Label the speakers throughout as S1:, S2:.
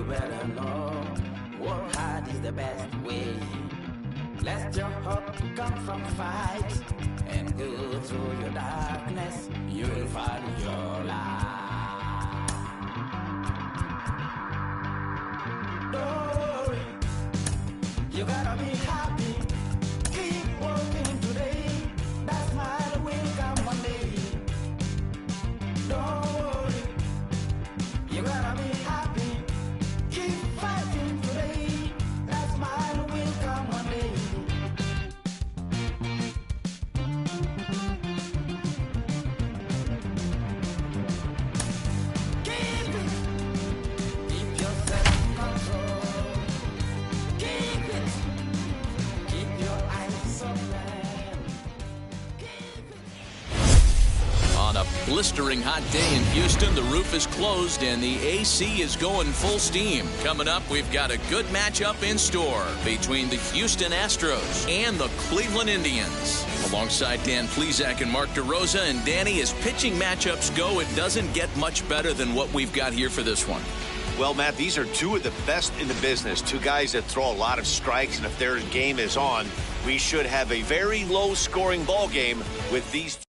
S1: better know. Work hard is the best way. Let your hope come from fight and go through your darkness. You will find your light. Don't worry, you gotta be happy. Keep working today. That smile will come one day. Don't worry, you gotta be happy. Keep fighting today. That smile will come one day. Keep it. Keep your self-control. Keep it. Keep your eyes open. Keep it.
S2: On a blistering hot day in Houston, the roof is closed and the AC is going full steam. Coming up, we've got a good matchup in store between the Houston Astros and the Cleveland Indians. Alongside Dan Plesac and Mark DeRosa, and Danny, as pitching matchups go, it doesn't get much better than what we've got here for this one.
S3: Well, Matt, these are two of the best in the business. Two guys that throw a lot of strikes, and if their game is on, we should have a very low-scoring ball game with these.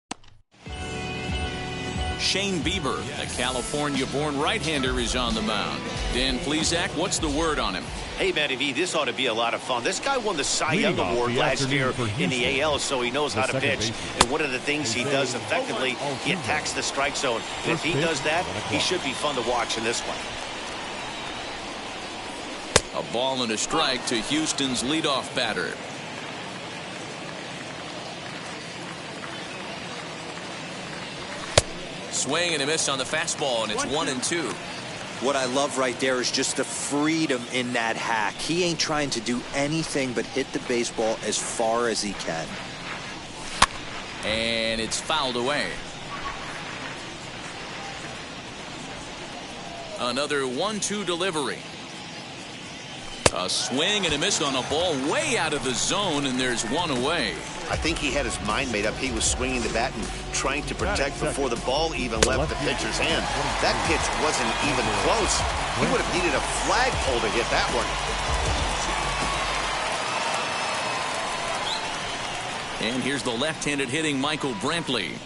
S2: Shane Bieber, the California-born right-hander, is on the mound. Dan Plesac, what's the word on him?
S3: Hey, Matty V, this ought to be a lot of fun. This guy won the Cy Young Award last year in the AL, so he knows how to pitch. And one of the things he does effectively, he attacks the strike zone. And if he does that, he should be fun to watch in this one.
S2: A ball and a strike to Houston's leadoff batter. Swing and a miss on the fastball, and it's 1-2.
S4: What I love right there is just the freedom in that hack. He ain't trying to do anything but hit the baseball as far as he can.
S2: And it's fouled away. Another 1-2 delivery. A swing and a miss on a ball way out of the zone, and there's one away.
S3: I think he had his mind made up. He was swinging the bat and trying to protect before the ball even left the pitcher's hand. That pitch wasn't even close. He would have needed a flagpole to hit that one.
S2: And here's the left-handed hitting Michael Brantley,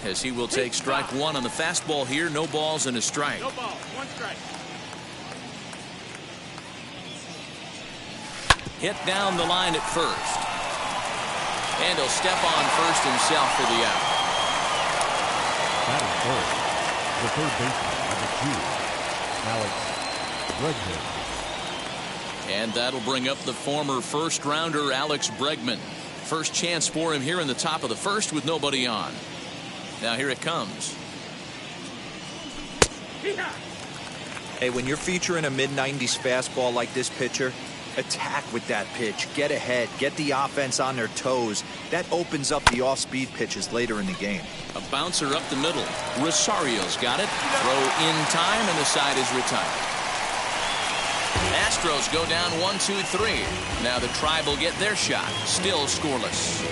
S2: as he will take strike one on the fastball here. No balls and a strike.
S5: No ball, one strike.
S2: Hit down the line at first. And he'll step on first himself for the out.
S6: Batting first, the third baseman, number 2, Alex Bregman.
S2: And that'll bring up the former first-rounder Alex Bregman. First chance for him here in the top of the first with nobody on. Now here it comes.
S4: Hey, when you're featuring a mid-90s fastball like this pitcher, attack with that pitch. Get ahead. Get the offense on their toes. That opens up the off-speed pitches later in the game.
S2: A bouncer up the middle. Rosario's got it. Throw in time, and the side is retired. Astros go down 1-2-3. Now the Tribe will get their shot. Still scoreless.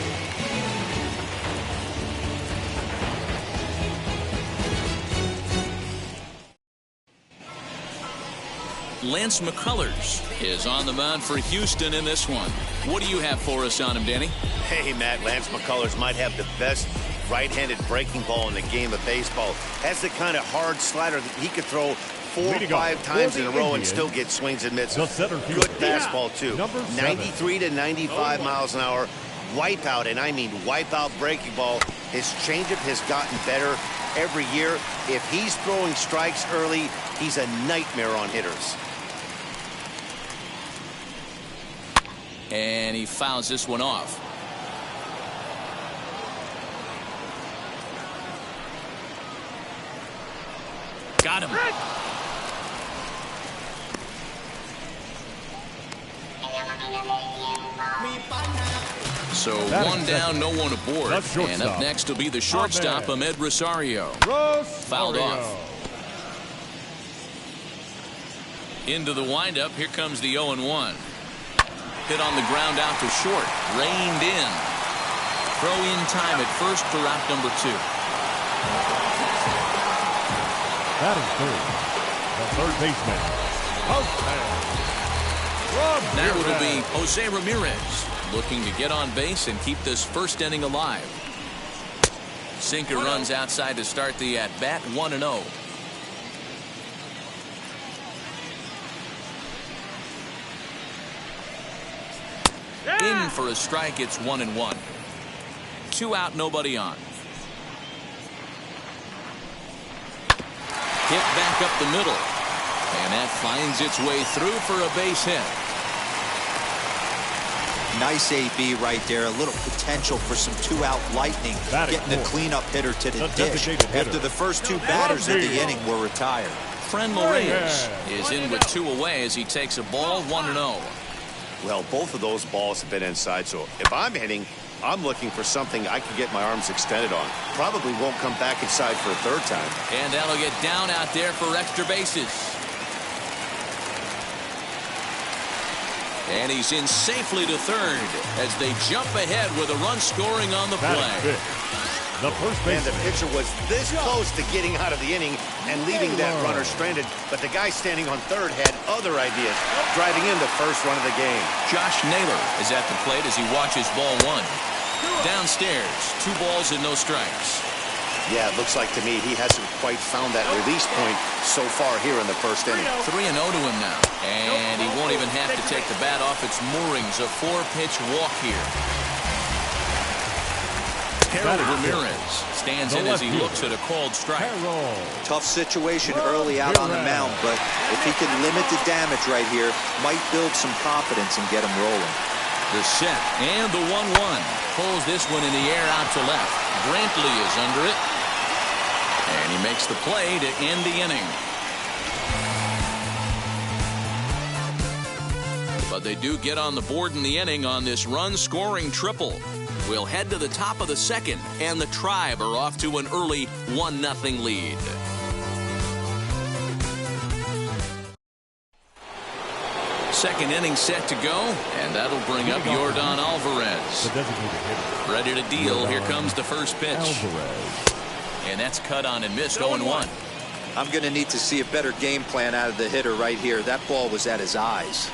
S2: Lance McCullers is on the mound for Houston in this one. What do you have for us on him, Danny?
S3: Hey, Matt, Lance McCullers might have the best right-handed breaking ball in the game of baseball. Has the kind of hard slider that he could throw 4 or 5 times in a row and still get swings and misses. Good fastball, too. 93 to 95 miles an hour. Wipeout, and I mean wipeout breaking ball. His changeup has gotten better every year. If he's throwing strikes early, he's a nightmare on hitters.
S2: And he fouls this one off. Got him. So one down, no one aboard. And up next will be the shortstop, Ahmed Rosario. Fouled off. Into the windup. Here comes the 0-1. Hit on the ground out to short. Reined in. Throw in time at first for out number 2.
S6: Batting third, the third baseman,
S2: Now it'll be Jose Ramirez looking to get on base and keep this first inning alive. Sinker runs outside to start the at-bat, 1-0. In for a strike, it's 1-1. 2 out, nobody on. Hit back up the middle. And that finds its way through for a base hit.
S4: Nice AB right there. A little potential for some 2-out lightning. Getting a cleanup hitter to the dish after the first 2 batters of the inning were retired.
S2: Franmil Reyes is in with 2 away as he takes a ball, 1-0.
S3: Well, both of those balls have been inside, so if I'm hitting, I'm looking for something I can get my arms extended on. Probably won't come back inside for a 3rd time.
S2: And that'll get down out there for extra bases. And he's in safely to 3rd as they jump ahead with a run scoring on the play.
S6: The first base.
S3: And the pitcher was this close to getting out of the inning and leaving that runner stranded, but the guy standing on 3rd had other ideas, driving in the first run of the game.
S2: Josh Naylor is at the plate as he watches ball 1. Downstairs, 2 balls and no strikes.
S3: Yeah, it looks like to me he hasn't quite found that release point so far here in the first inning.
S2: 3-0 to him now. And he won't even have to take the bat off its moorings. A 4-pitch walk here. Ramirez stands in as he looks at a called strike.
S4: Tough situation early out on the mound, but if he can limit the damage right here, might build some confidence and get him rolling.
S2: The set and the 1-1. Pulls this one in the air out to left. Brantley is under it. And he makes the play to end the inning. But they do get on the board in the inning on this run-scoring triple. We'll head to the top of the 2nd, and the Tribe are off to an early 1-0 lead. Second inning set to go, and that'll bring up Yordan Alvarez. Ready to deal. Here comes the first pitch. And that's cut on and missed, 0-1.
S4: I'm going to need to see a better game plan out of the hitter right here. That ball was at his eyes.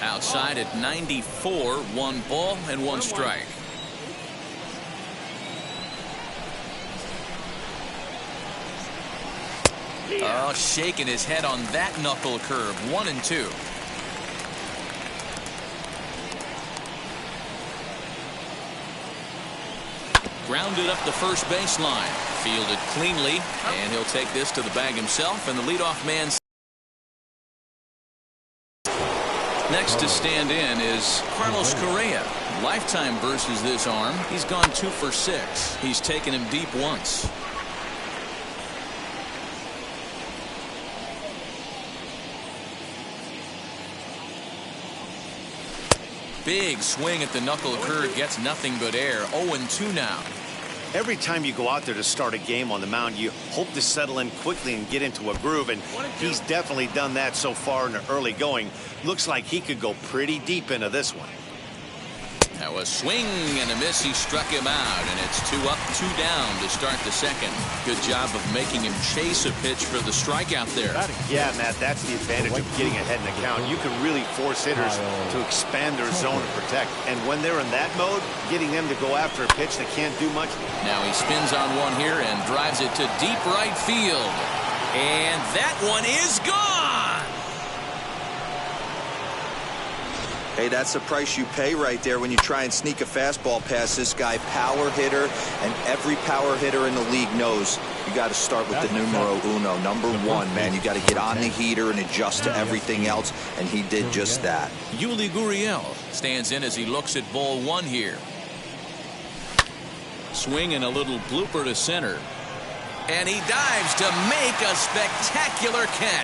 S2: Outside at 94, 1 ball and 1 strike. Oh, shaking his head on that knuckle curve. 1-2. Grounded up the first baseline. Fielded cleanly, and he'll take this to the bag himself, and the leadoff man. Next to stand in is Carlos Correa. Lifetime versus this arm. He's gone 2 for 6. He's taken him deep once. Big swing at the knuckle curve, gets nothing but air. 0-2 now.
S3: Every time you go out there to start a game on the mound, you hope to settle in quickly and get into a groove, and he's definitely done that so far in the early going. Looks like he could go pretty deep into this one.
S2: Now a swing and a miss. He struck him out, and it's 2 up, 2 down to start the 2nd. Good job of making him chase a pitch for the strikeout there.
S3: Yeah, Matt, that's the advantage of getting ahead in the count. You can really force hitters to expand their zone to protect, and when they're in that mode, getting them to go after a pitch that can't do much.
S2: Now he spins on one here and drives it to deep right field, and that one is gone.
S4: Hey, that's the price you pay right there when you try and sneak a fastball past this guy. Power hitter, and every power hitter in the league knows you got to start with the numero uno, number 1, man. You got to get on the heater and adjust to everything else, and he did just that.
S2: Yuli Gurriel stands in as he looks at ball 1 here. Swing and a little blooper to center. And he dives to make a spectacular catch.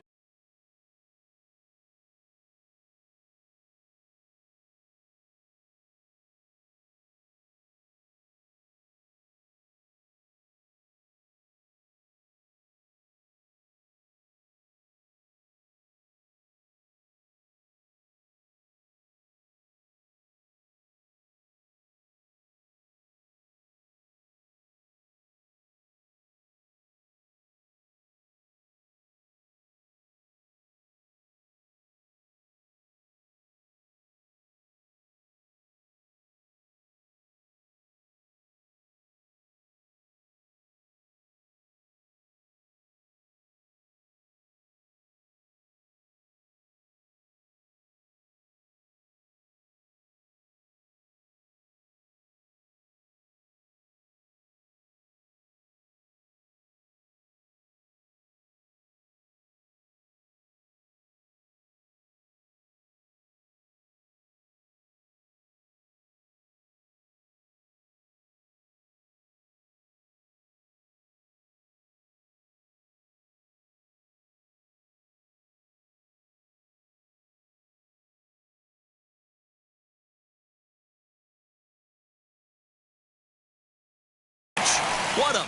S2: What a...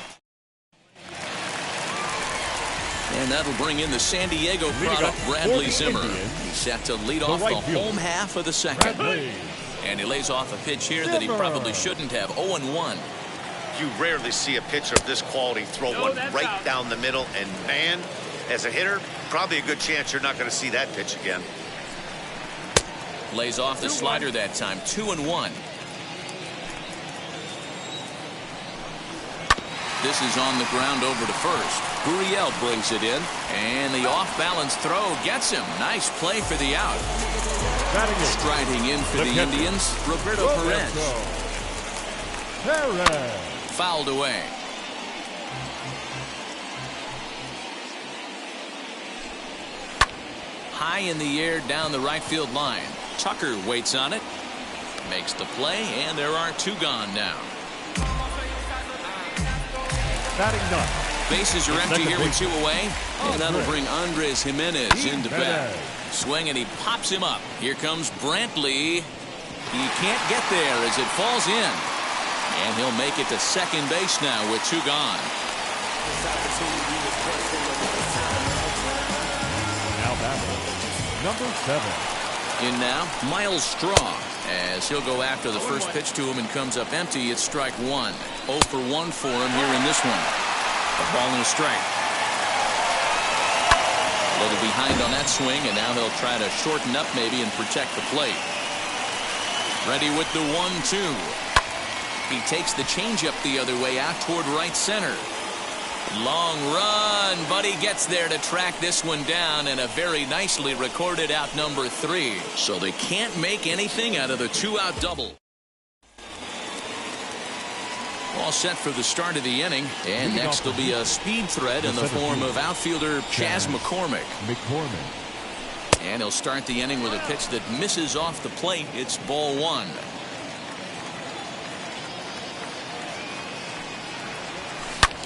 S2: And that'll bring in the San Diego product, Bradley Zimmer. He's set to lead off the home half of the second. And he lays off a pitch here that he probably shouldn't have. 0-1.
S3: You rarely see a pitcher of this quality throw one right down the middle. And, man, as a hitter, probably a good chance you're not going to see that pitch again.
S2: Lays off the slider that time. 2-1. This is on the ground over to first. Gurriel brings it in, and the off-balance throw gets him. Nice play for the out. Striding in for the Indians, Roberto Perez. Fouled away. High in the air down the right field line. Tucker waits on it, makes the play, and there are 2 gone now. Bases are empty here with 2 away, and that'll bring Andres Jimenez into bat. Swing, and he pops him up. Here comes Brantley. He can't get there as it falls in, and he'll make it to second base now with 2 gone.
S6: Now batting, number 7.
S2: In now, Miles Straw, as he'll go after the first pitch to him and comes up empty. It's strike 1. 0 for 1 for him here in this one. A ball and a strike. A little behind on that swing, and now he'll try to shorten up maybe and protect the plate. Ready with the 1-2. He takes the changeup the other way out toward right center. Long run, but he gets there to track this one down, and a very nicely recorded out number 3. So they can't make anything out of the 2-out double. All set for the start of the inning, and next will be a speed threat in the form of outfielder Chas McCormick. And he'll start the inning with a pitch that misses off the plate. It's ball 1.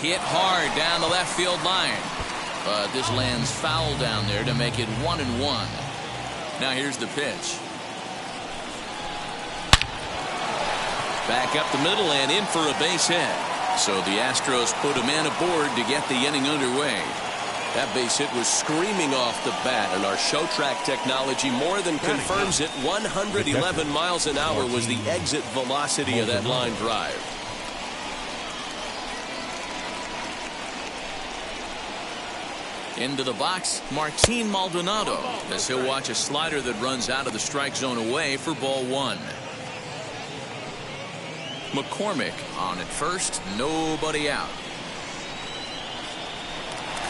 S2: Hit hard down the left field line, but this lands foul down there to make it 1-1. Now here's the pitch. Back up the middle and in for a base hit. So the Astros put a man aboard to get the inning underway. That base hit was screaming off the bat, and our show track technology more than confirms it. 111 miles an hour was the exit velocity of that line drive. Into the box, Martin Maldonado, as he'll watch a slider that runs out of the strike zone away for ball 1. McCormick on at first, nobody out.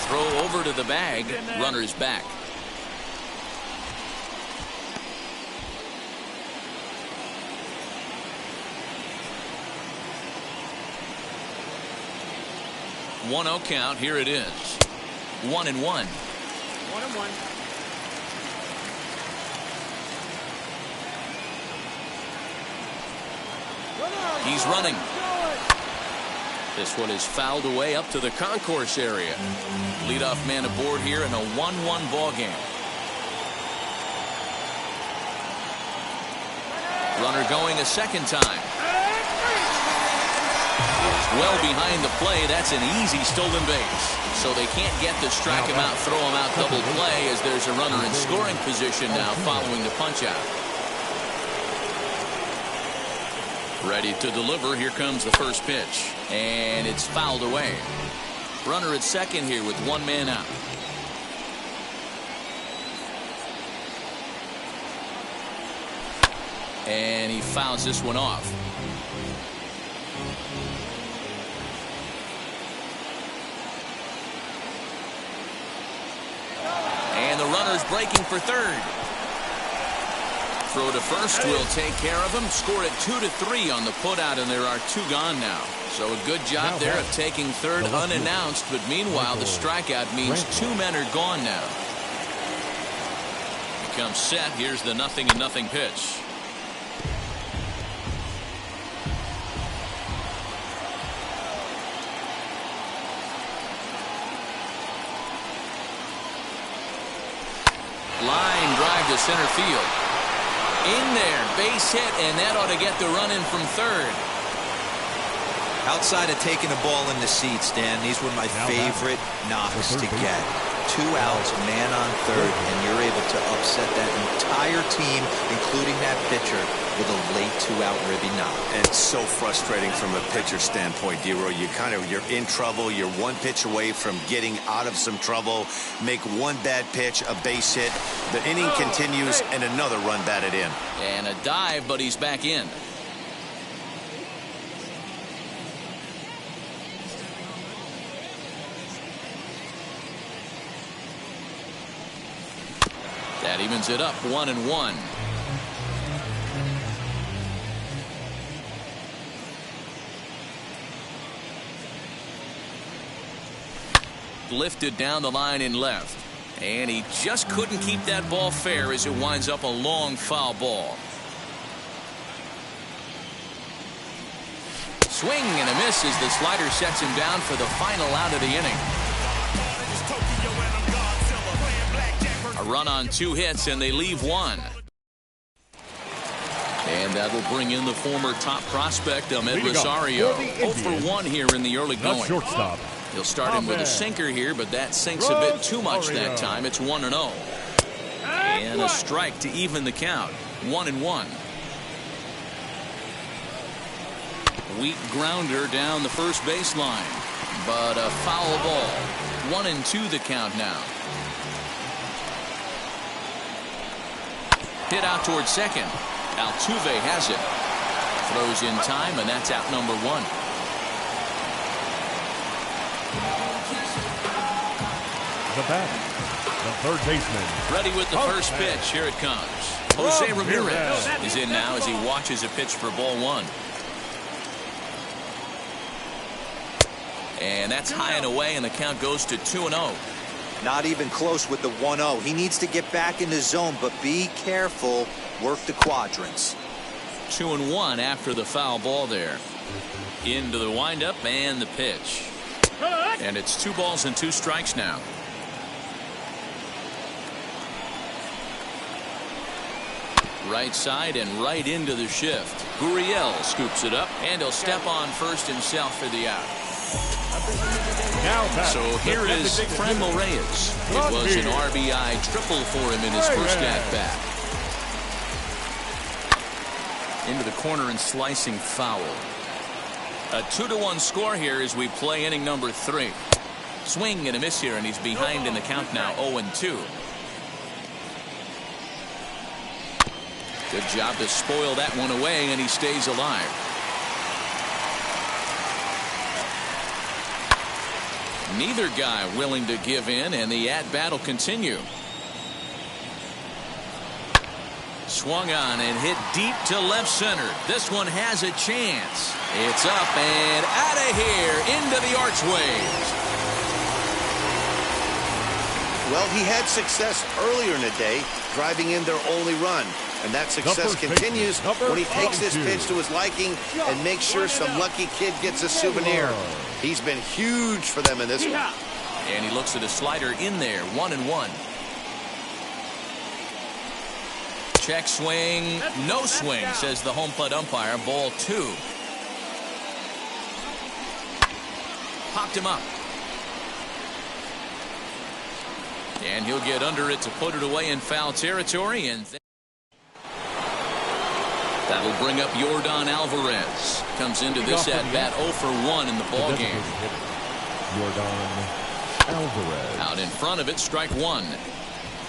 S2: Throw over to the bag, runner's back. One 0 count, here it is. 1-1.
S5: 1-1.
S2: He's running. This one is fouled away up to the concourse area. Leadoff man aboard here in a 1-1 ball game. Runner going a second time. Well behind the play. That's an easy stolen base. So they can't get to strike him out, throw him out, double play, as there's a runner in scoring position now following the punch out. Ready to deliver. Here comes the first pitch, and it's fouled away. Runner at second here with 1 man out. And he fouls this one off. And the runner's breaking for third. Throw to first will take care of him. Score it 2-3 on the putout, and there are 2 gone now. So a good job there of taking third unannounced, but meanwhile the strikeout means 2 men are gone now. Becomes set. Here's the 0-0 pitch. Line drive to center field. In there, base hit, and that ought to get the run in from third.
S4: Outside of taking the ball in the seats, Dan, these were my favorite knocks to get. 2 outs, man on third, and you're able to upset that entire team, including that pitcher, with a late 2-out ribby knock.
S3: And it's so frustrating from a pitcher standpoint, D-Roy. You're in trouble. You're one pitch away from getting out of some trouble. Make one bad pitch, a base hit. The inning continues, and another run batted in.
S2: And a dive, but he's back in. That evens it up 1-1. Lifted down the line in left. And he just couldn't keep that ball fair as it winds up a long foul ball. Swing and a miss as the slider sets him down for the final out of the inning. A run on 2 hits, and they leave 1. And that will bring in the former top prospect, Ahmed Rosario. 0 for 1 here in the early going.
S6: Shortstop.
S2: He'll start him with a sinker here, but that sinks a bit too much that time. It's 1-0. And a strike to even the count. 1-1. Weak grounder down the first baseline, but a foul ball. 1-2 the count now. Hit out towards second. Altuve has it. Throws in time, and that's out number 1.
S6: The batter, the third baseman.
S2: Ready with the first pitch. Here it comes. Jose Ramirez is in now as he watches a pitch for ball 1. And that's high and away, and the count goes to 2-0.
S4: Not even close with the 1-0. He needs to get back in the zone, but be careful. Work the quadrants.
S2: 2-1 after the foul ball there. Into the windup and the pitch. And it's 2 balls and 2 strikes now. Right side and right into the shift. Gurriel scoops it up, and he'll step on first himself for the out. So here is Franmil Reyes. It was an RBI triple for him in his first at-bat. Into the corner and slicing foul. A 2-1 score here as we play inning number 3. Swing and a miss here, and he's behind in the count now, 0-2. Good job to spoil that one away, and he stays alive. Neither guy willing to give in, and the at-bat will continue. Swung on and hit deep to left center. This one has a chance. It's up and out of here into the archways.
S3: Well, he had success earlier in the day, driving in their only run. And that success continues when he takes this pitch to his liking and makes sure some lucky kid gets a souvenir. He's been huge for them in this one.
S2: And he looks at a slider in there, 1-1. Check swing, no swing, says the home plate umpire. Ball 2. Popped him up. And he'll get under it to put it away in foul territory, and that'll bring up Yordan Alvarez. Comes into this at bat 0 for 1 in the ball game.
S6: Yordan Alvarez.
S2: Out in front of it, strike 1.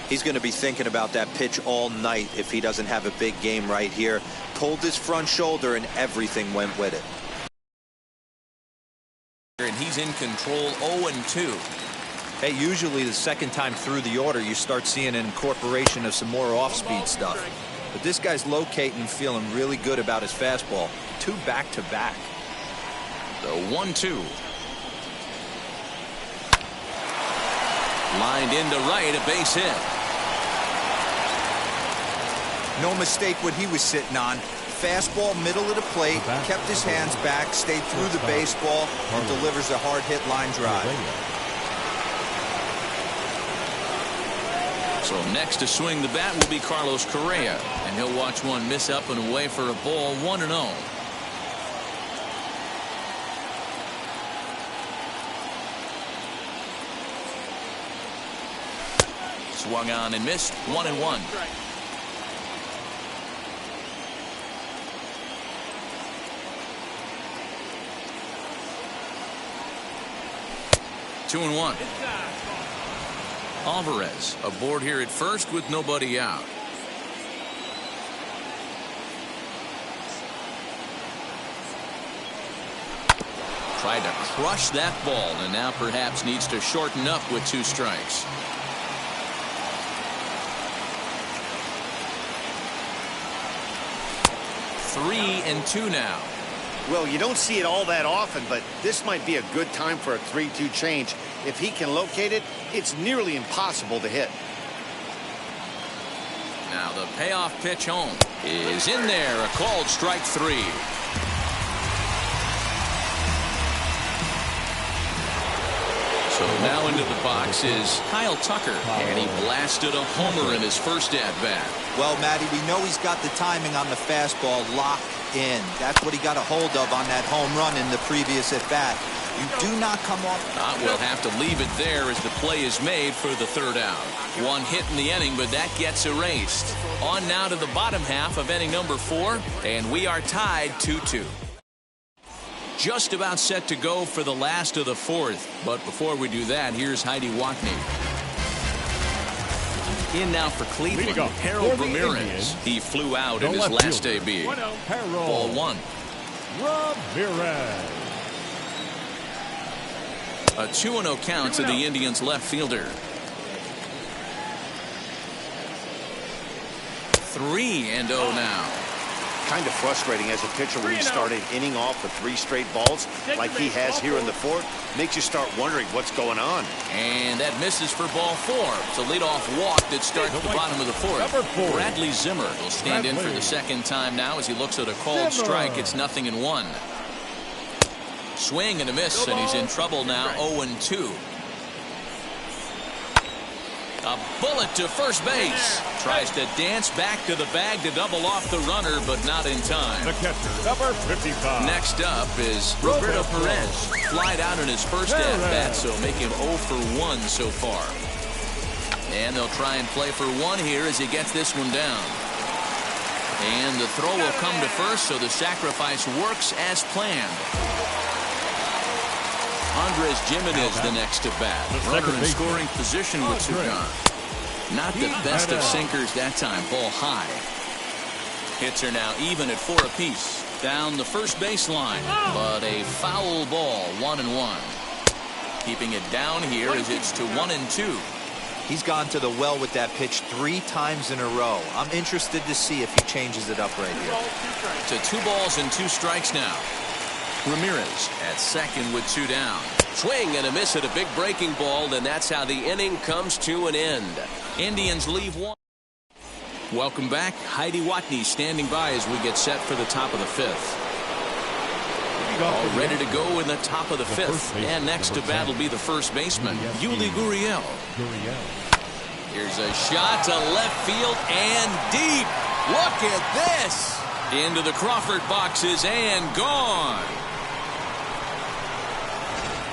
S4: He's going to be thinking about that pitch all night if he doesn't have a big game right here. Pulled his front shoulder and everything went with it.
S2: And he's in control, 0-2.
S4: Hey, usually the second time through the order you start seeing an incorporation of some more off-speed stuff. But this guy's locating, feeling really good about his fastball. 2 back-to-back.
S2: The 1-2. Lined into right, a base hit.
S4: No mistake what he was sitting on. Fastball, middle of the plate, kept his hands back, stayed through the baseball, and delivers a hard hit line drive.
S2: So next to swing the bat will be Carlos Correa, and he'll watch one miss up and away for a ball, 1-0. Swung on and missed. 1-1. Two and one. Alvarez aboard here at first with nobody out. Tried to crush that ball and now perhaps needs to shorten up with 2 strikes. Three and two now.
S3: Well, you don't see it all that often, but this might be a good time for a 3-2 change. If he can locate it, it's nearly impossible to hit.
S2: Now the payoff pitch home is in there. A called strike 3. So now into the box is Kyle Tucker, and he blasted a homer in his first at-bat.
S4: Well, Matty, we know he's got the timing on the fastball locked in. That's what he got a hold of on that home run in the previous at-bat. You do not come off.
S2: We'll have to leave it there as the play is made for the 3rd out. 1 hit in the inning, but that gets erased. On now to the bottom half of inning number 4, and we are tied 2-2. Just about set to go for the last of the 4th. But before we do that, here's Heidi Watney. In now for Cleveland, Harold Ramirez. He flew out in his last debut. Ball 1.
S6: Ramirez.
S2: A 2-0 count to the Indians left fielder. 3-0 now.
S3: Kind of frustrating as a pitcher when you start an inning off with 3 straight balls like he has here in the 4th. Makes you start wondering what's going on.
S2: And that misses for ball 4. It's a leadoff walk that starts the bottom of the 4th. Bradley Zimmer will stand in for the 2nd time now as he looks at a called strike. It's 0-1. Swing and a miss, and he's in trouble now. 0-2. A bullet to first base. Tries to dance back to the bag to double off the runner, but not in time.
S6: The catcher, number 55.
S2: Next up is Roberto Perez. Flied out in his first at-bat, so make him 0 for 1 so far. And they'll try and play for 1 here as he gets this one down. And the throw will come to first, so the sacrifice works as planned. Andres Gimenez the next to bat. Runner in scoring position with 2 gone. Not the best of sinkers that time. Ball high. Hits are now even at 4 apiece. Down the first baseline, but a foul ball. 1-1. Keeping it down here as it's to 1-2.
S4: He's gone to the well with that pitch 3 times in a row. I'm interested to see if he changes it up right here.
S2: To 2 balls and 2 strikes now. Ramirez at second with 2 down. Swing and a miss at a big breaking ball, and that's how the inning comes to an end. Indians leave 1. Welcome back. Heidi Watney standing by as we get set for the top of the 5th. All ready to go in the top of the 5th. And next to bat will be the first baseman, Yuli Gurriel. Here's a shot to left field and deep. Look at this. Into the Crawford boxes and gone.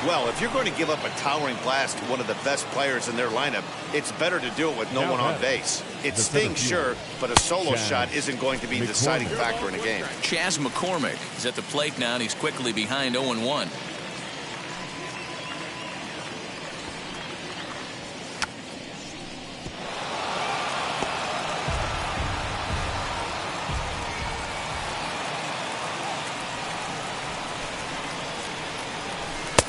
S3: Well, if you're going to give up a towering blast to one of the best players in their lineup, it's better to do it with no one on base. It stings, sure, but a solo shot isn't going to be the deciding factor in a game.
S2: Chas McCormick is at the plate now, and he's quickly behind 0-1.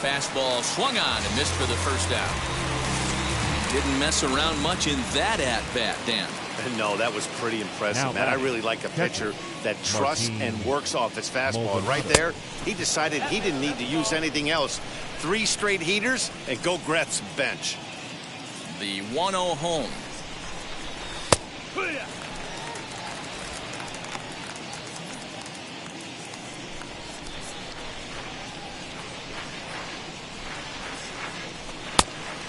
S2: Fastball swung on and missed for the first out. Didn't mess around much in that at-bat, Dan.
S3: No, that was pretty impressive, man. I really like a pitcher that trusts and works off his fastball. And right there, he decided he didn't need to use anything else. 3 straight heaters and go grab some bench.
S2: The 1-0 home.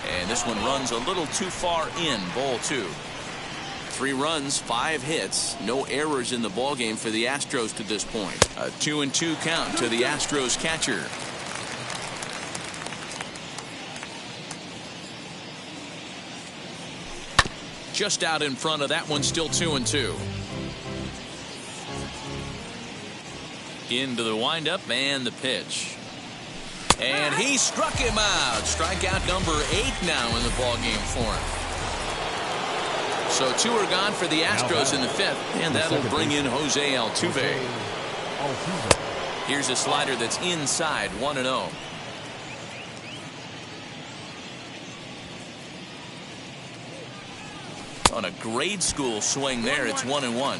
S2: And this one runs a little too far in. Ball 2. 3 runs, 5 hits, no errors in the ballgame for the Astros to this point. A 2-2 count to the Astros catcher. just out in front of that one, still 2-2. Into the windup and the pitch. And he struck him out. Strikeout number 8 now in the ballgame for him. So 2 are gone for the Astros in the 5th, and that'll bring in Jose Altuve. Here's a slider that's inside, 1-0. On a grade school swing there, it's 1-1.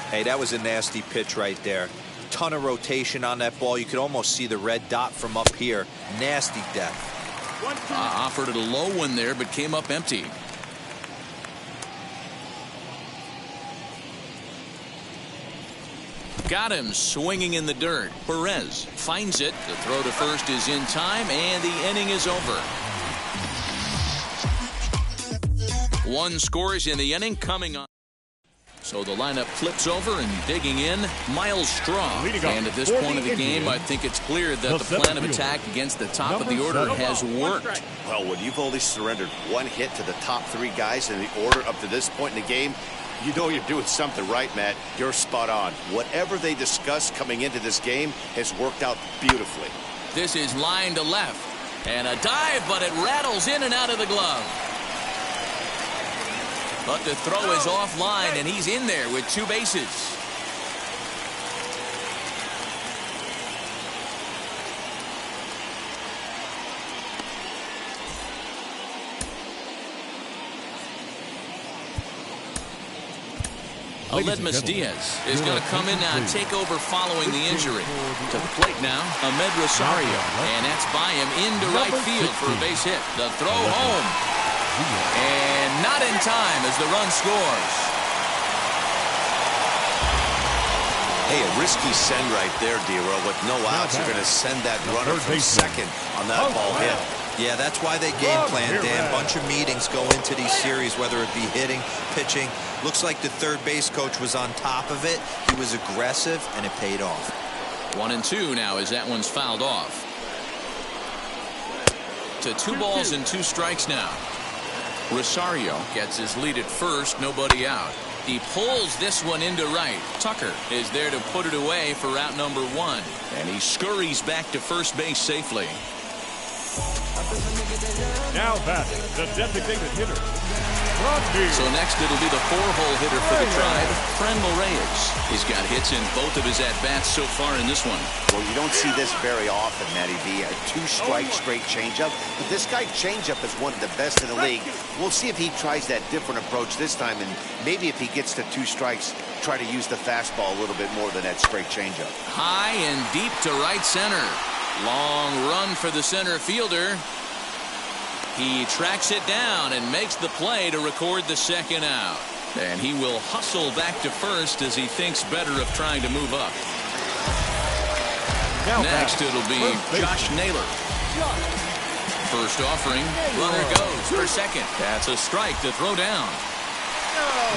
S4: Hey, that was a nasty pitch right there. Ton of rotation on that ball. You could almost see the red dot from up here. Nasty death.
S2: Offered it a low one there, but came up empty. Got him swinging in the dirt. Perez finds it. The throw to first is in time, and the inning is over. 1 scores in the inning coming on. So the lineup flips over and digging in, Miles Straw. And at this point of the game, I think it's clear that the plan of attack against the top of the order has worked.
S3: Well, when you've only surrendered 1 hit to the top 3 guys in the order up to this point in the game, you know you're doing something right, Matt. You're spot on. Whatever they discussed coming into this game has worked out beautifully.
S2: This is line to left. And a dive, but it rattles in and out of the glove. But the throw is offline, and he's in there with 2 bases. Aledmus Diaz is going to come in now and take over following the injury. To the plate now, Ahmed Rosario. And that's by him into right field for a base hit. The throw home. And not in time as the run scores.
S3: Hey, a risky send right there, D-Row. With no outs, you're going to send that runner from second on that ball hit.
S4: Yeah, that's why they game plan, Dan. Bunch of meetings go into these series, whether it be hitting, pitching. Looks like the third base coach was on top of it. He was aggressive, and it paid off.
S2: 1-2 now as that one's fouled off. To 2 balls and 2 strikes now. Rosario gets his lead at first, nobody out. He pulls this one into right. Tucker is there to put it away for out number 1. And he scurries back to first base safely.
S6: Now batting, the designated hitter.
S2: So next it'll be the 4-hole hitter for the Tribe, Franmil Reyes. He's got hits in both of his at-bats so far in this one.
S3: Well, you don't see this very often, Matty V. A 2-strike straight changeup. But this guy changeup is one of the best in the league. We'll see if he tries that different approach this time, and maybe if he gets to 2 strikes, try to use the fastball a little bit more than that straight changeup.
S2: High and deep to right center. Long run for the center fielder. He tracks it down and makes the play to record the second out. And he will hustle back to first as he thinks better of trying to move up. Next it'll be Josh Naylor. First offering, runner goes for second. That's a strike to throw down.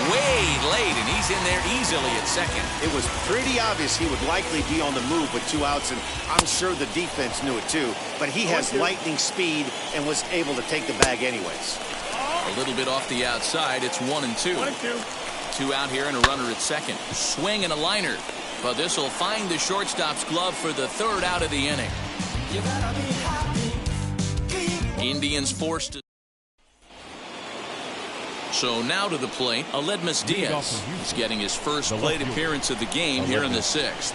S2: Way late, and he's in there easily at second.
S3: It was pretty obvious he would likely be on the move with 2 outs, and I'm sure the defense knew it too. But he has lightning speed and was able to take the bag anyways.
S2: A little bit off the outside. It's 1-2. 2 out here and a runner at second. Swing and a liner. But this will find the shortstop's glove for the 3rd out of the inning. Indians forced to. So now to the plate, Aledmus Diaz. He's getting his first plate appearance of the game here in the 6th.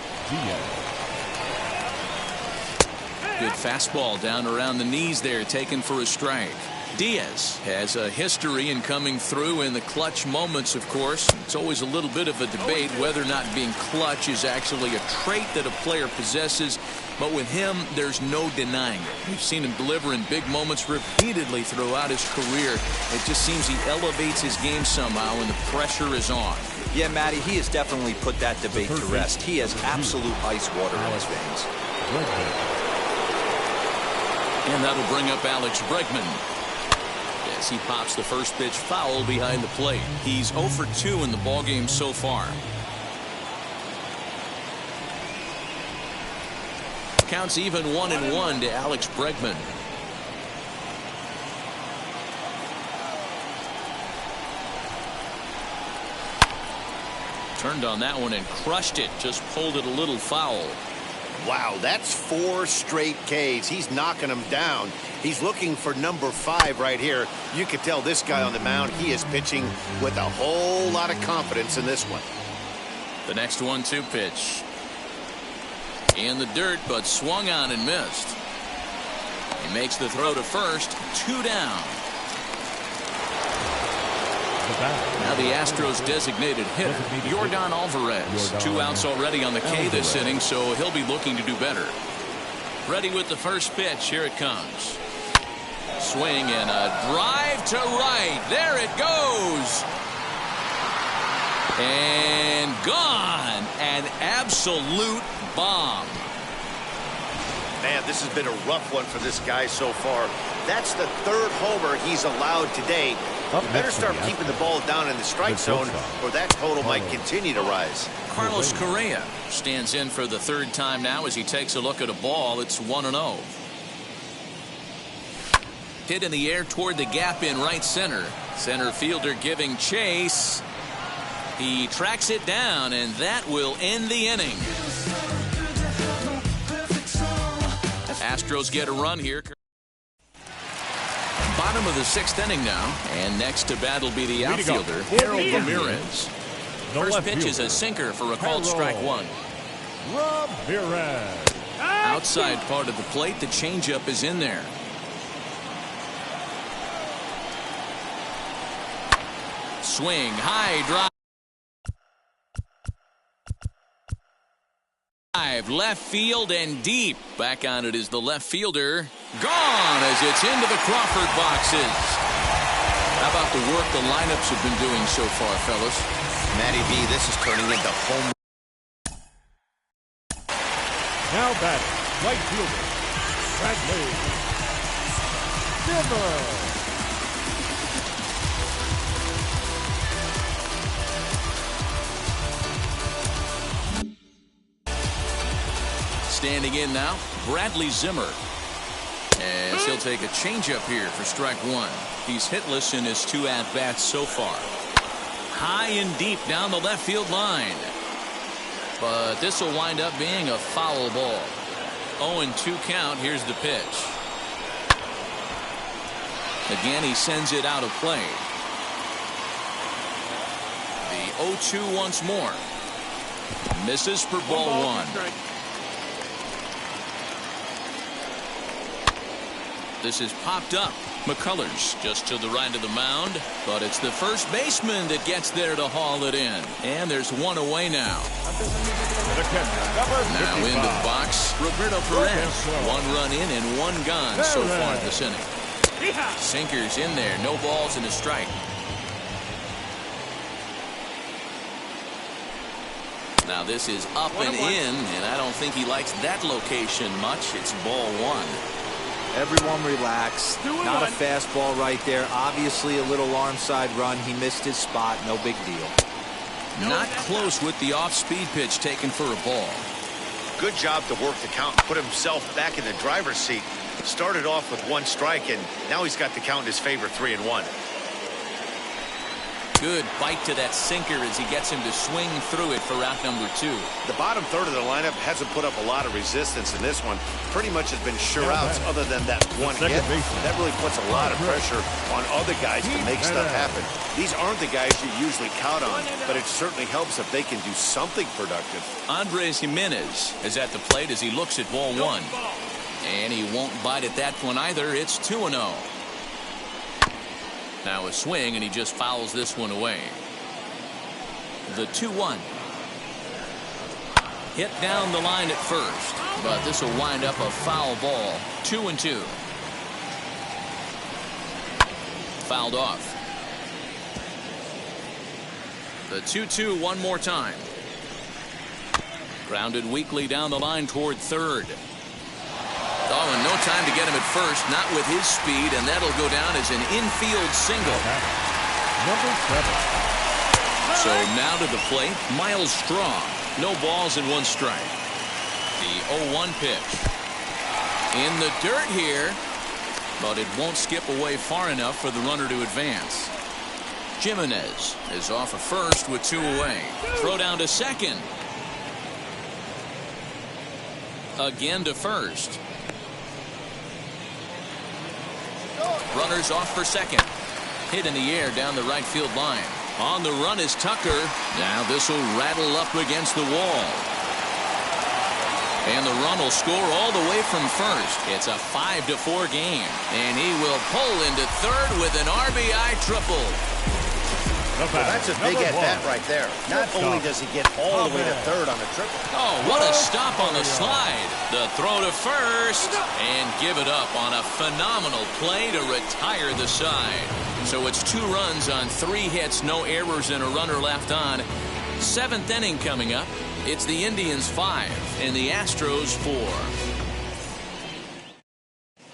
S2: Good fastball down around the knees there, taken for a strike. Diaz has a history in coming through in the clutch moments, of course. It's always a little bit of a debate whether or not being clutch is actually a trait that a player possesses. But with him, there's no denying it. We've seen him deliver in big moments repeatedly throughout his career. It just seems he elevates his game somehow when the pressure is on.
S4: Yeah, Matty, he has definitely put that debate to rest. He has absolute ice water in his veins.
S2: And that'll bring up Alex Bregman. As he pops the first pitch foul behind the plate. He's 0 for 2 in the ballgame so far. Counts even 1-1 to Alex Bregman. Turned on that one and crushed it. Just pulled it a little foul.
S3: Wow, that's 4 straight Ks. He's knocking them down. He's looking for number 5 right here. You can tell this guy on the mound, he is pitching with a whole lot of confidence in this one.
S2: The next 1-2 pitch. In the dirt, but swung on and missed. He makes the throw to first. 2 down. Now the Astros designated hitter, Yordan Alvarez. 2 outs already on the K this inning, so he'll be looking to do better. Ready with the first pitch. Here it comes. Swing and a drive to right. There it goes. And gone. An absolute bomb.
S3: Man, this has been a rough one for this guy so far. That's the 3rd homer he's allowed today. You better start keeping the ball down in the strike zone, or that total might continue to rise.
S2: Carlos Correa stands in for the 3rd time now as he takes a look at a ball. It's 1-0. Hit in the air toward the gap in right center. Center fielder giving chase. He tracks it down, and that will end the inning. Astros get a run here. Bottom of the 6th inning now, and next to bat will be the outfielder, Harold Ramirez. First pitch is a sinker for a called strike 1.
S6: Ramirez.
S2: Outside part of the plate, the changeup is in there. Swing, high drive. Left field and deep. Back on it is the left fielder. Gone as it's into the Crawford boxes. How about the work the lineups have been doing so far, fellas?
S3: Matty B, this is turning into home.
S6: Now batting, right fielder, Bradley Zimmer.
S2: Standing in now, Bradley Zimmer. As he'll take a changeup here for strike 1. He's hitless in his 2 at-bats so far. High and deep down the left field line. But this will wind up being a foul ball. 0-2 count. Here's the pitch. Again, he sends it out of play. The 0-2 once more. Misses for ball 1. This is popped up. McCullers just to the right of the mound, but it's the first baseman that gets there to haul it in. And there's 1 away now. Now into the box, Roberto Perez. 1 run in and 1 gone so far this inning. Sinkers in there, no balls and a strike. Now this is up and in, and I don't think he likes that location much. It's ball 1.
S4: Everyone relax. Not a fastball right there. Obviously a little arm side run. He missed his spot. No big deal.
S2: Not close with the off-speed pitch taken for a ball.
S3: Good job to work the count and put himself back in the driver's seat. Started off with 1 strike, and now he's got the count in his favor, 3-1.
S2: Good bite to that sinker as he gets him to swing through it for out number 2.
S3: The bottom third of the lineup hasn't put up a lot of resistance in this one. Pretty much has been sure outs other than that 1 hit. That really puts a lot of pressure on other guys to make stuff happen. These aren't the guys you usually count on, but it certainly helps if they can do something productive.
S2: Andres Jimenez is at the plate as he looks at ball 1. And he won't bite at that one either. It's 2-0. Now a swing, and he just fouls this one away. The 2-1. Hit down the line at first, but this will wind up a foul ball. 2-2. Fouled off. The 2-2 one more time. Grounded weakly down the line toward third. Oh, and no time to get him at first, not with his speed, and that'll go down as an infield single.
S6: Number 7.
S2: So now to the plate, Miles Straw. No balls and 1 strike. The 0-1 pitch. In the dirt here, but it won't skip away far enough for the runner to advance. Jimenez is off of first with 2 away. Throw down to second. Again to first. Runners off for second. Hit in the air down the right field line. On the run is Tucker. Now this will rattle up against the wall. And the run will score all the way from first. It's a 5-4 game. And he will pull into third with an RBI triple.
S3: Well, that's a big at-bat right there. Not only does he get all the way to third on the triple.
S2: Oh, what a stop on the slide. The throw to first. And give it up on a phenomenal play to retire the side. So it's 2 runs on 3 hits, no errors, and a runner left on. 7th inning coming up. It's the Indians 5 and the Astros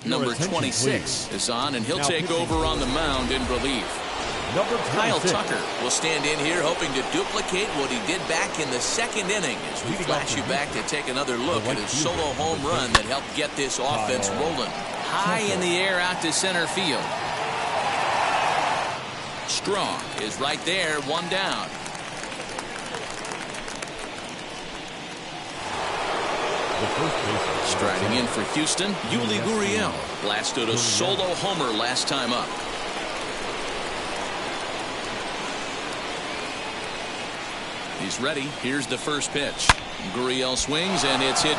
S2: 4. Number 26 is on, and he'll take over on the mound in relief. Kyle Tucker will stand in here hoping to duplicate what he did back in the 2nd inning as we flash you back to take another look at his solo home run that helped get this offense rolling. High in the air out to center field. Strong is right there, 1 down. Striding in for Houston, Yuli Gurriel blasted a solo homer last time up. He's ready. Here's the first pitch. Gurriel swings, and it's hit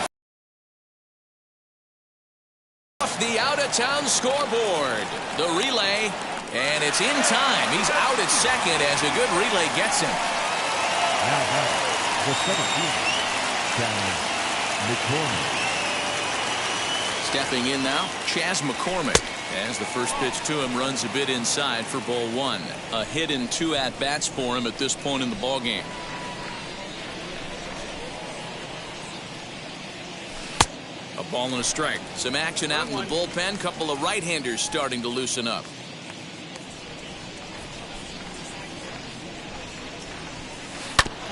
S2: off the out-of-town scoreboard. The relay, and it's in time. He's out at second as a good relay gets him.
S6: Now, the 17th, McCormick.
S2: Stepping in now, Chas McCormick, as the first pitch to him runs a bit inside for ball 1. A hit in 2 at-bats for him at this point in the ballgame. A ball and a strike. Some action out in the bullpen. Couple of right-handers starting to loosen up.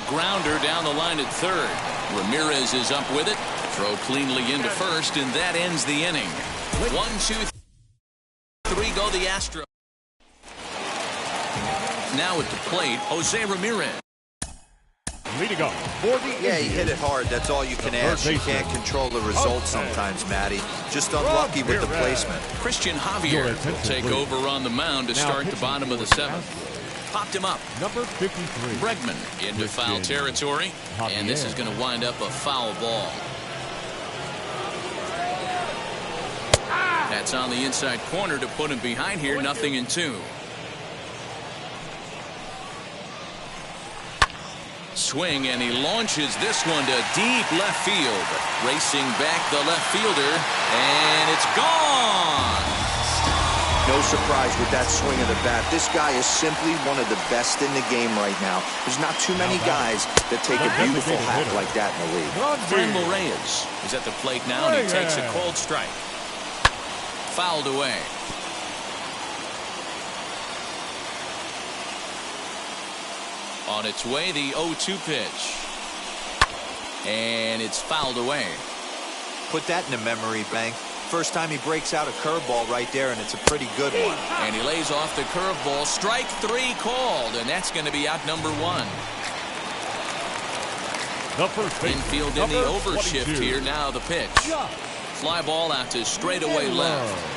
S2: Grounder down the line at third. Ramirez is up with it. Throw cleanly into first, and that ends the inning. 1, 2, 3 go the Astros. Now at the plate, Jose Ramirez.
S6: Leading up for the
S4: Yeah, he hit it hard. That's all you can ask. You can't control the results sometimes, Matty. Just unlucky with the placement.
S2: Christian Javier will take over on the mound to start the bottom of the 7th. Popped him up.
S6: Number 53.
S2: Bregman into foul territory, and this is going to wind up a foul ball. That's on the inside corner to put him behind here. 0-2. Swing, and he launches this one to deep left field. Racing back the left fielder, and it's gone.
S4: No surprise with that swing of the bat. This guy is simply one of the best in the game right now. There's not too many guys that take a beautiful hack like that in the league.
S2: Franmil Reyes is at the plate now, and he takes a cold strike. Fouled away. On its way, the 0-2 pitch. And it's fouled away.
S4: Put that in the memory bank. First time he breaks out a curveball right there, and it's a pretty good one.
S2: And he lays off the curveball. Strike 3 called, and that's going to be out number 1.
S6: The first
S2: infield in the overshift here. Now the pitch. Fly ball out to straightaway left.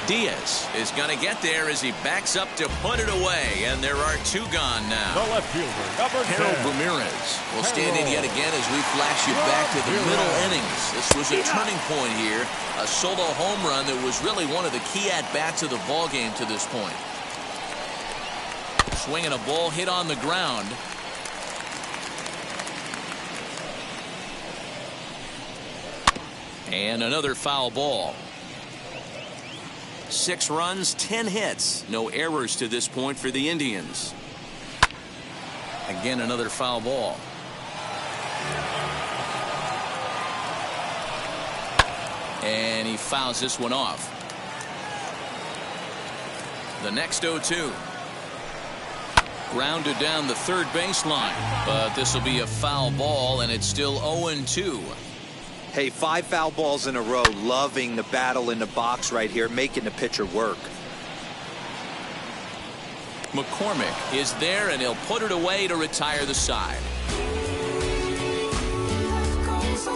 S2: Diaz is going to get there as he backs up to put it away, and there are 2 gone now.
S6: The left fielder, number 10.
S2: Harold Ramirez will stand in yet again as we flash you back to the middle innings. This was a turning point here, a solo home run that was really one of the key at-bats of the ballgame to this point. Swinging a ball hit on the ground. And another foul ball. 6 runs, 10 hits. No errors to this point for the Indians. Again, another foul ball. And he fouls this one off. The next 0-2. Grounded down the third baseline. But this will be a foul ball, and it's still 0-2.
S4: Hey, 5 foul balls in a row. Loving the battle in the box right here, making the pitcher work.
S2: McCormick is there, and he'll put it away to retire the side.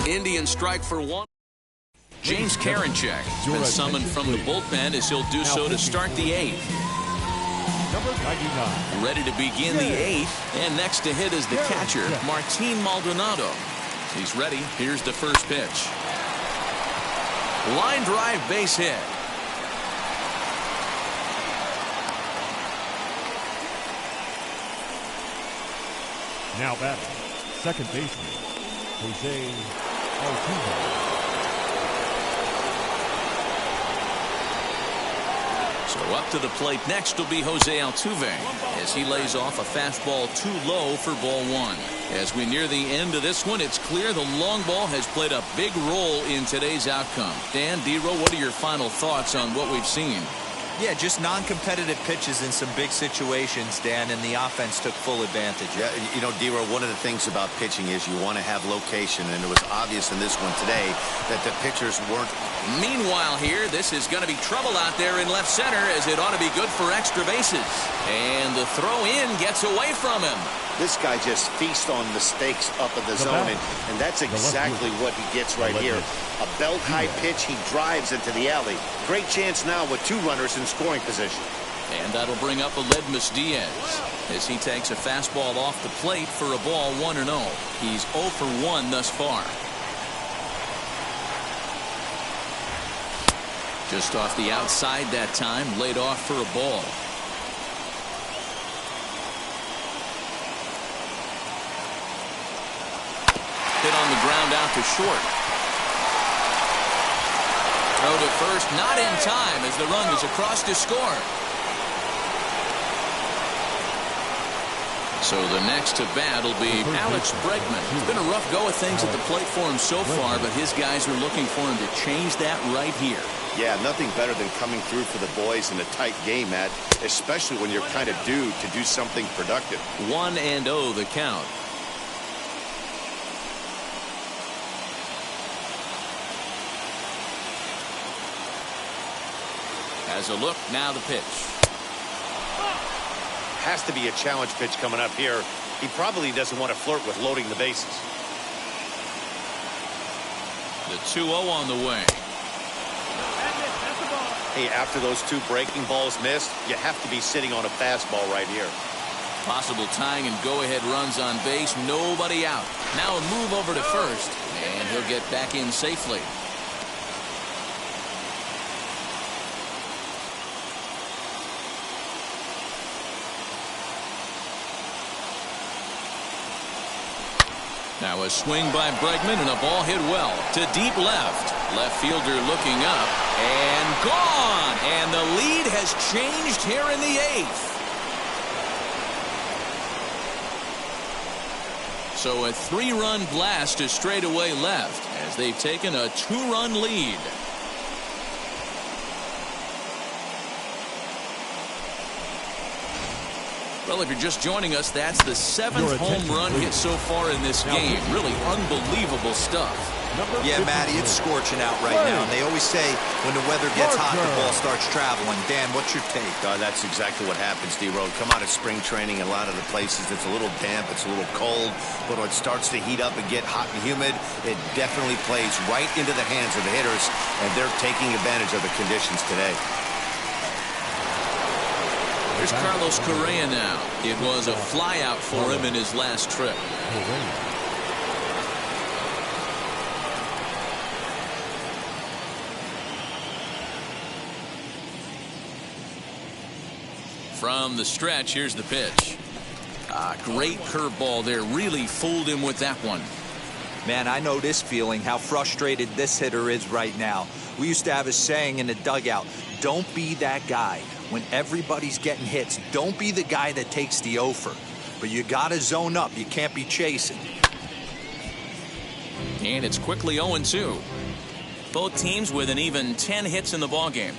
S2: Indians strike for one. James Karinchak has been summoned from the bullpen as he'll do so to start the 8th.
S6: Number 99.
S2: Ready to begin the 8th, and next to hit is the catcher, Martin Maldonado. He's ready. Here's the first pitch. Line drive, base hit.
S6: Now batting, second baseman, Jose Altuve.
S2: So up to the plate next will be Jose Altuve as he lays off a fastball too low for ball 1. As we near the end of this one, it's clear the long ball has played a big role in today's outcome. Dan, D-Row, what are your final thoughts on what we've seen?
S4: Yeah, just non-competitive pitches in some big situations, Dan, and the offense took full advantage.
S3: Yeah, you know, D-Row, one of the things about pitching is you want to have location, and it was obvious in this one today that the pitchers weren't.
S2: Meanwhile here, this is going to be trouble out there in left center, as it ought to be good for extra bases. And the throw in gets away from him.
S3: This guy just feasts on mistakes up in the zone, and that's exactly what he gets right here. A belt-high pitch, he drives into the alley. Great chance now with 2 runners in scoring position.
S2: And that'll bring up Aledmus Diaz as he takes a fastball off the plate for a ball 1-0. He's 0 for 1 thus far. Just off the outside that time, laid off for a ball. Hit on the ground out to short. Throw to first, not in time as the run is across to score. So the next to bat will be Alex Bregman. It's been a rough go of things at the plate for him so far, but his guys are looking for him to change that right here.
S3: Yeah, nothing better than coming through for the boys in a tight game, Matt, especially when you're kind of due to do something productive.
S2: 1-0 the count. As a look, now the pitch.
S3: Has to be a challenge pitch coming up here. He probably doesn't want to flirt with loading the bases.
S2: The 2-0 on the way.
S3: Hey, after those 2 breaking balls missed, you have to be sitting on a fastball right here.
S2: Possible tying and go-ahead runs on base. Nobody out. Now a move over to first, and he'll get back in safely. Now a swing by Bregman and a ball hit well to deep left. Left fielder looking up and gone. And the lead has changed here in the 8th. So a 3-run blast to straightaway left as they've taken a 2-run lead. Well, if you're just joining us, that's the 7th home run hit so far in this game. Really unbelievable stuff.
S4: Yeah, Matty, it's scorching out right now. And they always say when the weather gets hot, the ball starts traveling. Dan, what's your take?
S3: That's exactly what happens, D-Road. Come out of spring training, a lot of the places, it's a little damp, it's a little cold. But when it starts to heat up and get hot and humid, it definitely plays right into the hands of the hitters. And they're taking advantage of the conditions today.
S2: Here's Carlos Correa now. It was a flyout for him in his last trip. From the stretch, here's the pitch. Great curveball there. Really fooled him with that one.
S4: Man, I know this feeling, how frustrated this hitter is right now. We used to have a saying in the dugout, don't be that guy. When everybody's getting hits, don't be the guy that takes the offer. But you got to zone up. You can't be chasing.
S2: And it's quickly 0-2. Both teams with an even 10 hits in the ballgame.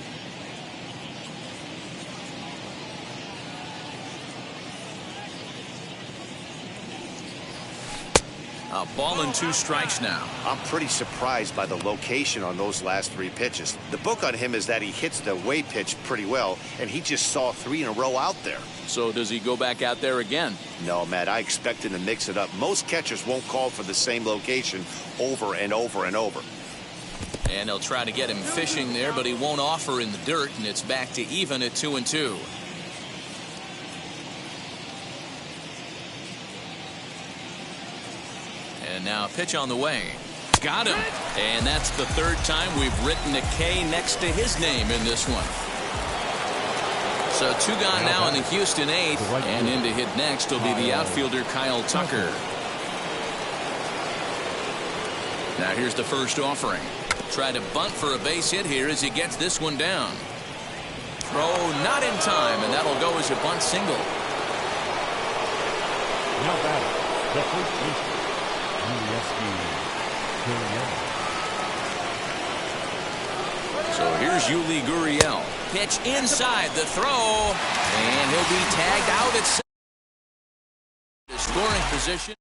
S2: A ball and 2 strikes now.
S3: I'm pretty surprised by the location on those last 3 pitches. The book on him is that he hits the away pitch pretty well, and he just saw 3 in a row out there.
S2: So does he go back out there again?
S3: No, Matt, I expect him to mix it up. Most catchers won't call for the same location over and over and over.
S2: And they'll try to get him fishing there, but he won't offer in the dirt, and it's back to even at 2-2. And now a pitch on the way. Got him. And that's the 3rd time we've written a K next to his name in this one. So 2 gone now in the Houston 8th. And in to hit next will be the outfielder Kyle Tucker. Now here's the first offering. Try to bunt for a base hit here as he gets this one down. Throw not in time, and that'll go as a bunt single.
S6: Now batting, the first baseman,
S2: So here's Yuli Gurriel. Pitch inside the throw, and he'll be tagged out at scoring position.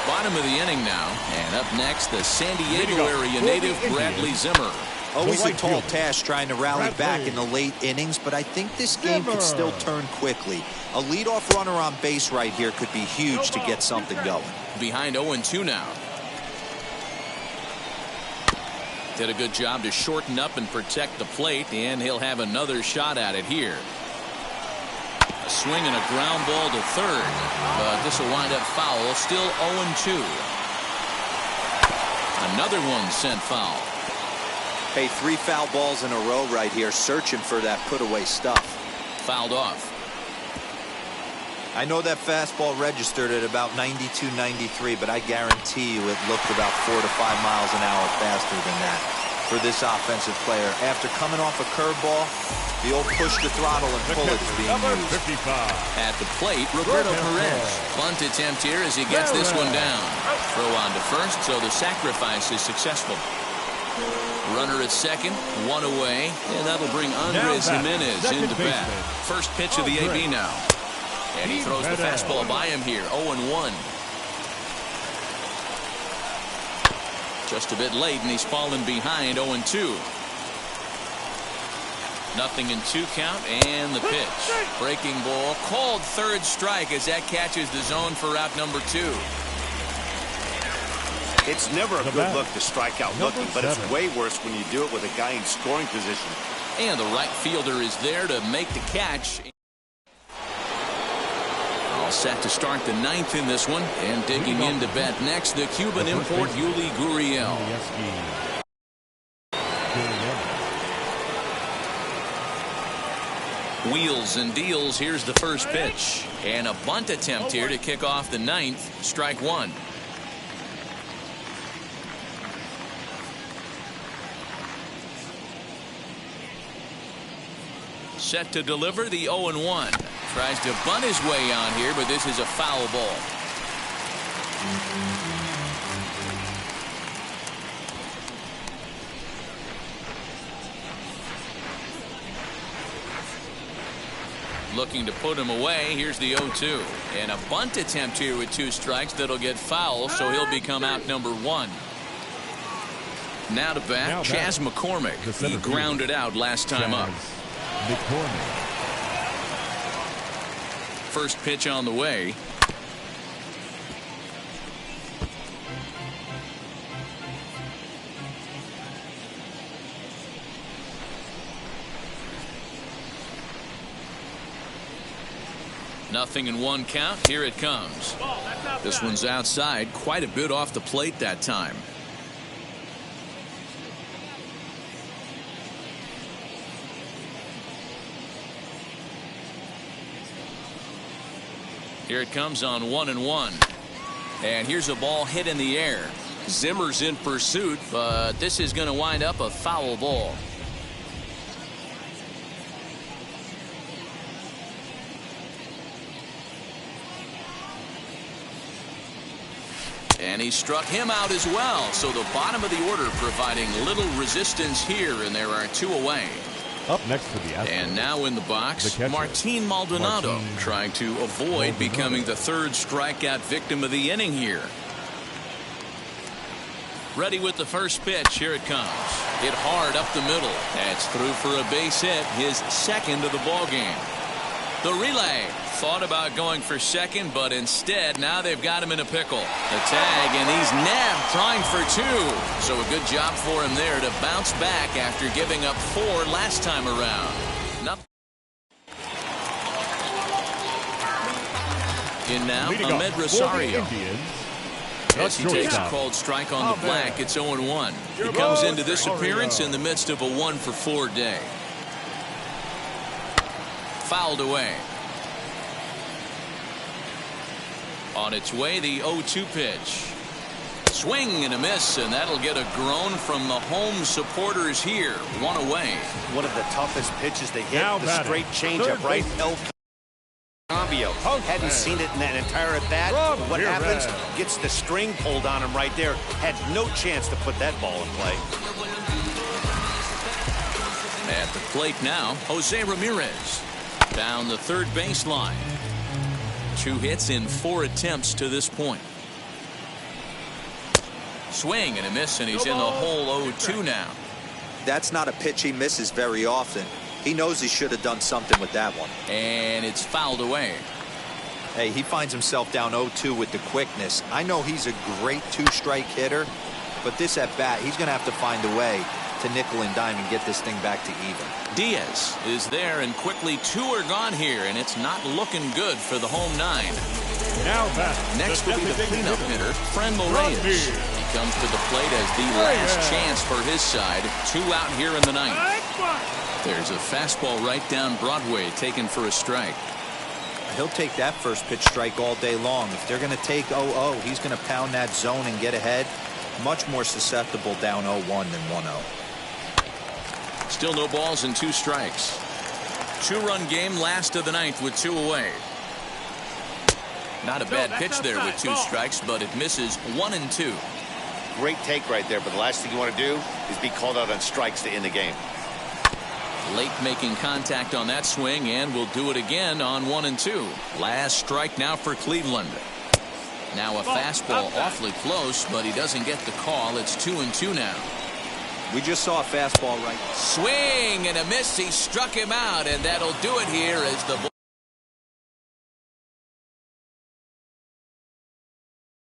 S2: Bottom of the inning now, and up next the San Diego area native Bradley Zimmer.
S4: Always a tall task trying to rally back in the late innings, but I think this game could still turn quickly. A leadoff runner on base right here could be huge to get something going.
S2: Behind 0-2 now. Did a good job to shorten up and protect the plate, and he'll have another shot at it here. A swing and a ground ball to third, but this will wind up foul. Still 0-2. Another one sent foul.
S4: Hey, 3 foul balls in a row right here, searching for that put-away stuff.
S2: Fouled off.
S4: I know that fastball registered at about 92, 93, but I guarantee you it looked about 4 to 5 miles an hour faster than that for this offensive player. After coming off a curveball, the old push the throttle and pull it is being used.
S2: At the plate, Roberto Perez. Bunt attempt here as he gets this one down. Throw on to first, so the sacrifice is successful. Runner at second, 1 away, and that'll bring Andres Jimenez into bat. First pitch of the AB now. And he throws the fastball by him here, 0-1. Just a bit late, and he's fallen behind, 0-2. Nothing in 2 count, and the pitch. Breaking ball, called 3rd strike as that catches the zone for out number 2.
S3: It's never a good look to strike out looking, but it's way worse when you do it with a guy in scoring position.
S2: And the right fielder is there to make the catch. All set to start the 9th in this one, and digging into bat next, the Cuban import Yuli Gurriel. Wheels and deals. Here's the first pitch, and a bunt attempt here to kick off the 9th. Strike 1. Set to deliver the 0-1. Tries to bunt his way on here, but this is a foul ball. Looking to put him away. Here's the 0-2. And a bunt attempt here with 2 strikes that'll get foul, so he'll become out number 1. Now to bat, Chas McCormick. He grounded out last time up. First pitch on the way. Nothing in 1 count. Here it comes. This one's outside, quite a bit off the plate that time. Here it comes on 1-1. And here's a ball hit in the air. Zimmer's in pursuit, but this is going to wind up a foul ball. And he struck him out as well. So the bottom of the order providing little resistance here, and there are 2 away.
S6: Up next for the Astros.
S2: And now in the box, Martin Maldonado trying to avoid becoming the third strikeout victim of the inning here. Ready with the first pitch. Here it comes. Hit hard up the middle. That's through for a base hit, his second of the ball game. The relay. Thought about going for second, but instead now they've got him in a pickle. The tag, and he's nabbed trying for two. So a good job for him there to bounce back after giving up 4 last time around. In now, Ahmed Rosario. As he takes a called strike on the black, it's 0-1. He comes into this appearance in the midst of a 1-for-4 day. Fouled away. On its way, the 0-2 pitch. Swing and a miss, and that'll get a groan from the home supporters here. 1 away.
S3: One of the toughest pitches to hit. The straight changeup, right? El Cambio. Hadn't seen it in that entire at bat. What happens? Gets the string pulled on him right there. Had no chance to put that ball in play.
S2: At the plate now, Jose Ramirez. Down the third baseline. 2 hits in 4 attempts to this point. Swing and a miss, and he's in the hole 0-2 now.
S4: That's not a pitch he misses very often. He knows he should have done something with that one.
S2: And it's fouled away.
S4: Hey, he finds himself down 0-2 with the quickness. I know he's a great 2-strike hitter, but this at bat, he's going to have to find a way to nickel and dime and get this thing back to even.
S2: Diaz is there, and quickly 2 are gone here, and it's not looking good for the home 9.
S6: Now
S2: next will be the cleanup hitter, Fran Morales. He comes to the plate as the last chance for his side. 2 out here in the 9th. There's a fastball right down Broadway, taken for a strike.
S4: He'll take that first pitch strike all day long. If they're going to take 0-0, he's going to pound that zone and get ahead. Much more susceptible down 0-1 than 1-0.
S2: Still no balls and 2 strikes. 2-run game, last of the 9th with 2 away. Not a bad pitch there with 2 strikes, but it misses 1 and 2.
S3: Great take right there, but the last thing you want to do is be called out on strikes to end the game.
S2: Late making contact on that swing, and will do it again on 1 and 2. Last strike now for Cleveland. Now a fastball awfully close, but he doesn't get the call. It's 2 and 2 now.
S4: We just saw a fastball right.
S2: Swing and a miss. He struck him out, and that'll do it here as the